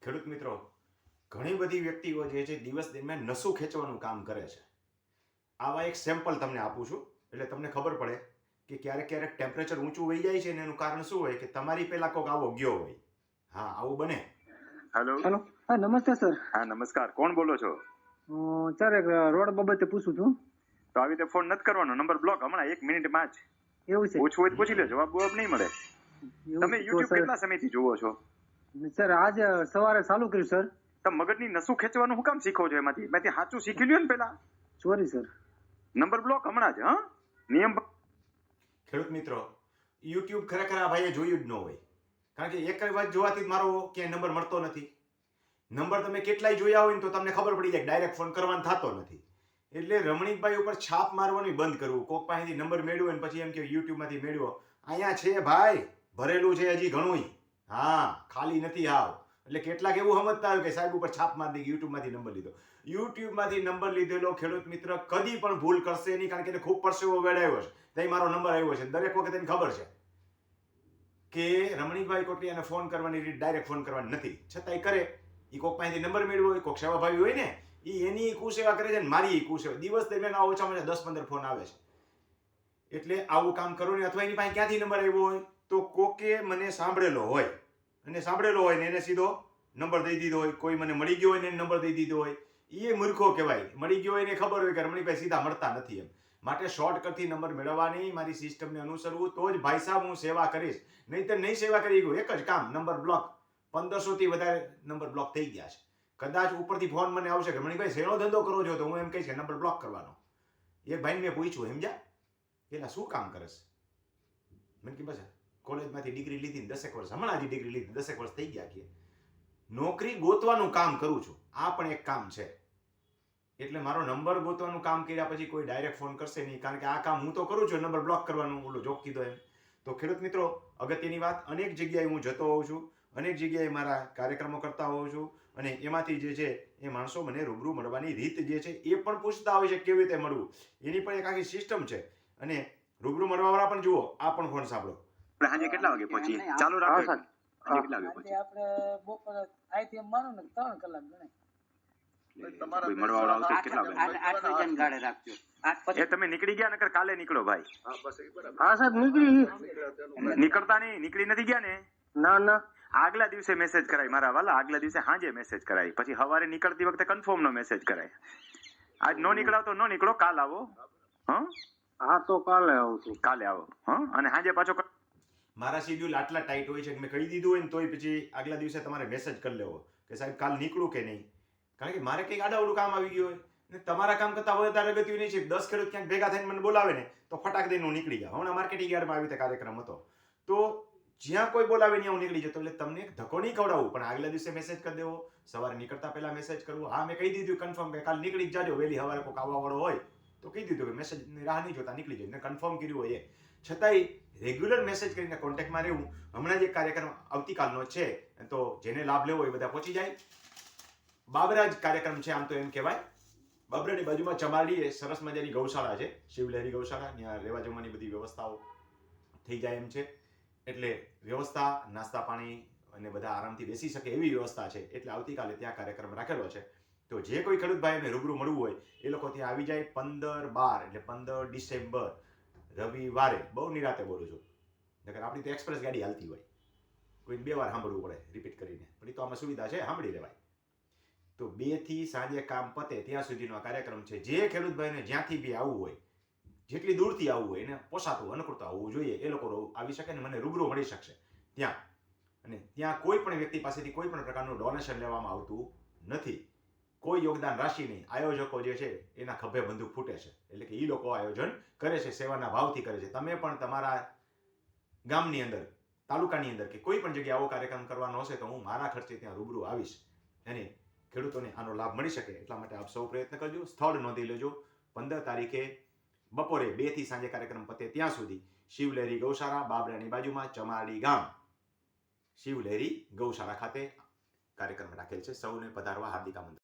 ખેડૂત મિત્રો, ઘણી બધી વ્યક્તિઓ જે છે દિવસ દરમિયાન નસું ખેંચવાનું કામ કરે છે. આવા એક સેમ્પલ તમને આપું છું એટલે તમને ખબર પડે કે ક્યારેક ક્યારેક ટેમ્પરેચર ઊંચું વહી જાય છે ને એનું કારણ શું હોય કે તમારી પહેલા કોક આવો ગયો હોય. હા, આવું બને. હેલો. હેલો. હા, નમસ્તે સર. હા, નમસ્કાર. કોણ બોલો છો? સર એક રોડ બાબતે પૂછું છું. તો આવી રીતે ફોન નથી કરવાનો, નંબર બ્લોક હમણાં 1 મિનિટમાં જ. એવું છે? પૂછવું હોય તો પૂછી લો, જવાબ નહીં મળે. એવું તમે છે. તો YouTube સર કેટલા સમયથી જુઓ છો? સર આજે સવારે ચાલુ કર્યું સર. તમે મગજની નસું ખેંચવાનું હું કામ શીખો છો? એમાંથી સાચું શીખી લ્યો ને પેલા. Sorry sir. નંબર બ્લોક હમણાં જ. હા, નિયમ. ખેડૂત મિત્રો, YouTube ખરેખર આ ભાઈએ જોયું જ ન હોય. કારણ કે એક વાત જોવાથી જ મારો ક્યાંય નંબર મળતો નથી. નંબર તમે કેટલાય જોયા હોય ને તો તમને ખબર પડી જાય ડાયરેક્ટ ફોન કરવાનો થતો નથી. એટલે રમણીકભાઈ ઉપર છાપ મારવાનું બંધ કરવું. કોક પાસેથી નંબર મેળવ્યો ને પછી એમ કે યુટ્યુબમાંથી મેળવ્યો. અહીંયા છે ભાઈ, ભરેલું છે હજી ઘણું. હા, ખાલી નથી આવ. એટલે કેટલાક એવું સમજતા હોય કે સાહેબ ઉપર છાપ મારી દીધી, યુટ્યુબમાંથી નંબર લીધો. યુટ્યુબમાંથી નંબર લીધેલો ખેડૂત મિત્ર કદી પણ ભૂલ કરશે નહીં, કારણ કે એને ખૂબ પરસેવો વેડાયો છે. ત્યાં મારો નંબર આવ્યો છે. દરેક વખત એને ખબર છે કે રમણીકભાઈ કોટલીયાને ફોન કરવાની રીત ડાયરેક્ટ ફોન કરવાની નથી. છતાંય કરે. એ કોક પાસેથી નંબર મેળવ્યો હોય, કોક સેવાભાવી હોય ને, એ એની કુસેવા કરે છે ને મારી કુસેવા. દિવસ દરમિયાન ઓછામાં ઓછા 10-15 ફોન આવે છે. એટલે આવું કામ કરો ને, અથવા એની પાસે ક્યાંથી નંબર આવ્યો હોય તો કોકે મને સાંભળેલો હોય ને એને સીધો નંબર દઈ દીધો હોય. કોઈ મને મળી ગયો હોય ને એને નંબર દઈ દીધો હોય. એ મૂર્ખો કહેવાય. મળી ગયો હોય એને ખબર હોય કે રમણીકભાઈ સીધા મળતા નથી એમ. માટે શોર્ટકટથી નંબર મેળવવાની, મારી સિસ્ટમને અનુસરવું, તો જ ભાઈ સાહેબ હું સેવા કરીશ. નહીં તો નહીં સેવા કરી ગયું. એક જ કામ, નંબર બ્લોક. 1500 થી વધારે નંબર બ્લોક થઈ ગયા છે. કદાચ ઉપરથી ફોન મને આવશે કે રમણીકભાઈ શેનો ધંધો કરો છો, તો હું એમ કહીશ કે નંબર બ્લોક કરવાનો. એક ભાઈને મેં પૂછ્યું, સમજ્યા, એટલે શું કામ કરે છે? મને કે બસ કોલેજમાંથી ડિગ્રી લીધી 10 વર્ષ, હમણાં જ ડિગ્રી લીધી 10 વર્ષ થઈ ગયા. કે નોકરી ગોતવાનું કામ કરું છું. આ પણ એક કામ છે. એટલે મારો નંબર ગોતવાનું કામ કર્યા પછી કોઈ ડાયરેક્ટ ફોન કરશે નહીં, કારણ કે આ કામ હું તો કરું છું. નંબર બ્લોક કરવાનું ઓલો જોક કીધો એમ. તો ખેડૂત મિત્રો, અગત્યની વાત, અનેક જગ્યાએ હું જતો હોઉં છું, અનેક જગ્યાએ મારા કાર્યક્રમો કરતા હોઉં છું, અને એમાંથી જે છે એ માણસો મને રૂબરૂ મળવાની રીત જે છે એ પણ પૂછતા હોય છે કેવી રીતે મળવું. એની પણ એક આખી સિસ્ટમ છે. અને રૂબરૂ મળવાવાળા પણ જુઓ, આ પણ ફોન સાંભળો. આજે કેટલા વાગે પહોંચીએ? ચાલુ રાખો. સર. આજે કેટલા વાગે પહોંચીએ? આપણે બપોર આઈથી એમ માનો ને 3 કલાક ગણાય. કોઈ મળવાવાળા આવશે કેટલા વાગે? એ તમે નીકળી ગયા, નકર કાલે નીકળો ભાઈ. હા સાહેબ, નીકળી. નીકળતા નહીં, નીકળી નથી ગયા ને? ના. આગલા દિવસે મેસેજ કરાય મારા વાલા. આગલા દિવસે સાંજે મેસેજ કરાય, પછી સવારે નીકળતી વખતે કન્ફર્મ નો મેસેજ કરાય. આજ નો નીકળાવ તો નો નીકળો, કાલ આવો. હા, તો કાલે આવું છું. કાલે આવો. અને સાંજે પાછો. મારા શેડ્યુલ આટલા ટાઈટ હોય છે કે મેં કહી દીધું હોય ને તોય પછી આગલા દિવસે તમારે મેસેજ કરી લેવો કે સાહેબ કાલ નીકળું કે નહીં. કારણ કે મારે કંઈક આડાવડું કામ આવી ગયું હોય ને તમારા કામ કરતાં વધારે અગત્યનું નહીં છે. 10 ખેડૂત ક્યાંક ભેગા થઈને મને બોલાવે ને તો ફટાક દઈને હું નીકળી જાઉં. હમણાં માર્કેટિંગ યાર્ડમાં આવી રીતે કાર્યક્રમ હતો, તો જ્યાં કોઈ બોલાવે ત્યાં હું નીકળી જતો. એટલે તમને એક ધક્કો નહીં ખવડાવું, પણ આગલા દિવસે મેસેજ કરી દેવો, સવારે નીકળતા પહેલા મેસેજ કરવો. હા, મેં કહી દીધું કન્ફર્મ કે કાલ નીકળી જ જાજો. વહેલી સવારે કોઈ આવવાવાળો હોય તો કહી દીધું કે મેસેજની રાહ નહીં જોતા નીકળી જાય. કન્ફર્મ કર્યું હોય એ. છતાંય રેગ્યુલર મેસેજ કરીને કોન્ટેક્ટમાં રહેવું. હમણાં જ એક કાર્યક્રમ આવતીકાલનો છે, તો જેને લાભ લેવો હોય બધા પહોંચી જાય. બાબરા જ કાર્યક્રમ છે આમ તો એમ કહેવાય. બાબરાની બાજુમાં ચમારડી એ સરસ મજાની ગૌશાળા છે, શિવલહેરી ગૌશાળા. ત્યાં રહેવા જમવાની બધી વ્યવસ્થાઓ થઈ જાય એમ છે. એટલે વ્યવસ્થા, નાસ્તા પાણી અને બધા આરામથી બેસી શકે એવી વ્યવસ્થા છે. એટલે આવતીકાલે ત્યાં કાર્યક્રમ રાખેલો છે. તો જે કોઈ ખેડૂત ભાઈને રૂબરૂ મળવું હોય એ લોકો ત્યાં આવી જાય. 15/12 એટલે 15 ડિસેમ્બર રવિવારે. બહુ નિરાતે બોલું છું, નકર આપણી તો એક્સપ્રેસ ગાડી હાલતી હોય, કોઈને 2 વાર સાંભળવું પડે રિપીટ કરીને. પણ એ તો આમાં સુવિધા છે, સાંભળી લેવાય. તો 2 થી સાંજે કામ પતે ત્યાં સુધીનો આ કાર્યક્રમ છે. જે ખેડૂત ભાઈને જ્યાંથી બી આવવું હોય, જેટલી દૂરથી આવવું હોય, એને પોસાતું અનુકૂળતા આવવું જોઈએ, એ લોકો આવી શકે ને મને રૂબરૂ મળી શકશે ત્યાં. અને ત્યાં કોઈ પણ વ્યક્તિ પાસેથી કોઈ પણ પ્રકારનું ડોનેશન લેવામાં આવતું નથી. કોઈ યોગદાન રાશિ નહીં. આયોજકો જે છે એના ખભે બંદૂક ફૂટે છે. એટલે કે એ લોકો આયોજન કરે છે, સેવાના ભાવથી કરે છે. તમે પણ તમારા ગામની અંદર, તાલુકાની અંદર કે કોઈ પણ જગ્યાએ આવો કાર્યક્રમ કરવાનો હશે તો હું મારા ખર્ચે ત્યાં રૂબરૂ આવીશ. અને ખેડૂતોને આનો લાભ મળી શકે એટલા માટે આપ સૌ પ્રયત્ન કરજો. સ્થળ નોંધી લેજો. 15 તારીખે બપોરે 2 થી સાંજે કાર્યક્રમ પતે ત્યાં સુધી શિવલહેરી ગૌશાળા, બાબરાની બાજુમાં ચમારડી ગામ, શિવલહેરી ગૌશાળા ખાતે કાર્યક્રમ રાખેલ છે. સૌને પધારવા હાર્દિક આમંત્રણ.